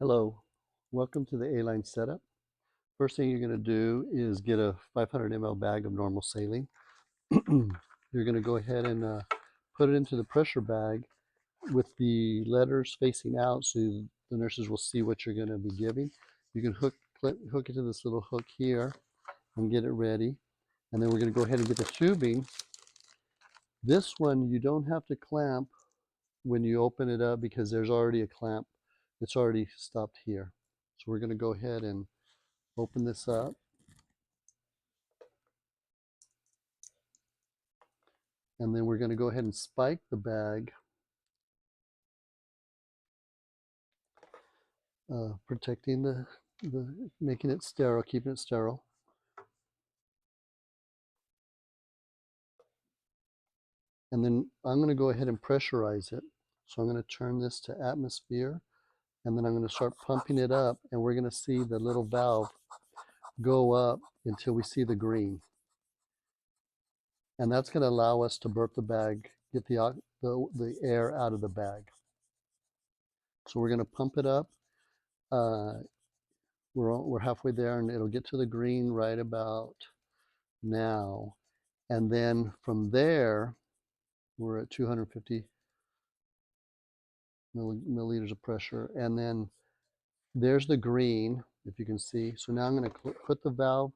Hello, welcome to the Aline setup. First thing you're going to do is get a 500 ml bag of normal saline. You're going to go ahead and put it into the pressure bag with the letters facing out so the nurses will see what you're going to be giving. You can hook it to this little hook here and get it ready. And then we're going to go ahead and get the tubing. This one you don't have to clamp when you open it up because there's already a clamp. It's already stopped here. So we're going to go ahead and open this up. And then we're going to go ahead and spike the bag, protecting making it sterile, keeping it sterile. And then I'm going to go ahead and pressurize it. So I'm going to turn this to atmosphere, and then I'm going to start pumping it up, and we're going to see the little valve go up until we see the green. And that's going to allow us to burp the bag, get the air out of the bag. So we're going to pump it up. We're halfway there, and it'll get to the green right about now. And then from there, we're at 250 milliliters of pressure. And then there's the green, if you can see. So now I'm going to put the valve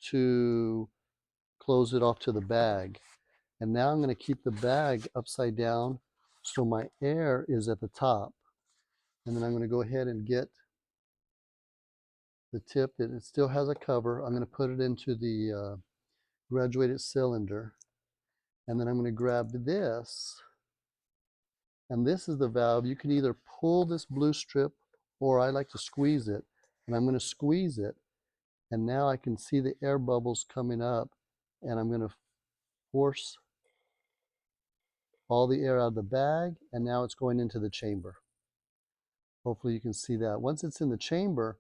to close it off to the bag. And now I'm going to keep the bag upside down so my air is at the top. And then I'm going to go ahead and get the tip that it still has a cover. I'm going to put it into the graduated cylinder. And then I'm going to grab this. And this is the valve. You can either pull this blue strip or I like to squeeze it. And I'm going to squeeze it. And now I can see the air bubbles coming up. And I'm going to force all the air out of the bag. And now it's going into the chamber. Hopefully you can see that. Once it's in the chamber,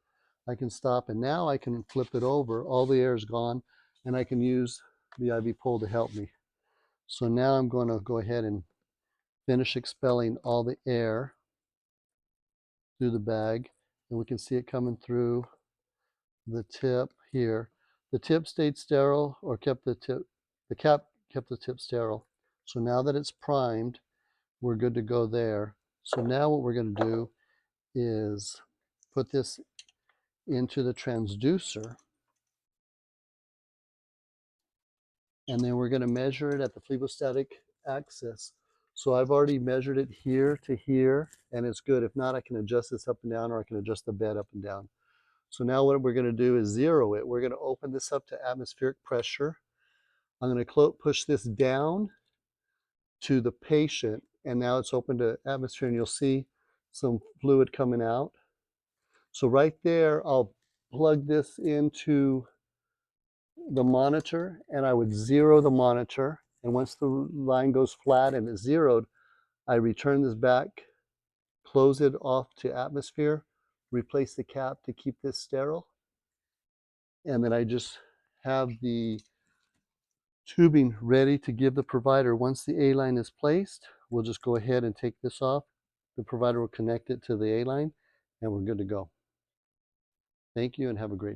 I can stop. And now I can flip it over. All the air is gone. And I can use the IV pole to help me. So now I'm going to go ahead and finish expelling all the air through the bag, and we can see it coming through the tip here. The tip stayed sterile, or kept the cap kept the tip sterile. So now that it's primed, we're good to go there. So now what we're going to do is put this into the transducer, and then we're going to measure it at the phlebostatic axis. So I've already measured it here to here, and it's good. If not, I can adjust this up and down, or I can adjust the bed up and down. So now what we're going to do is zero it. We're going to open this up to atmospheric pressure. I'm going to push this down to the patient, and now it's open to atmosphere, and you'll see some fluid coming out. So right there, I'll plug this into the monitor, and I would zero the monitor. And once the line goes flat and it's zeroed, I return this back, close it off to atmosphere, replace the cap to keep this sterile, and then I just have the tubing ready to give the provider. Once the A-line is placed, we'll just go ahead and take this off. The provider will connect it to the A-line, and we're good to go. Thank you, and have a great day.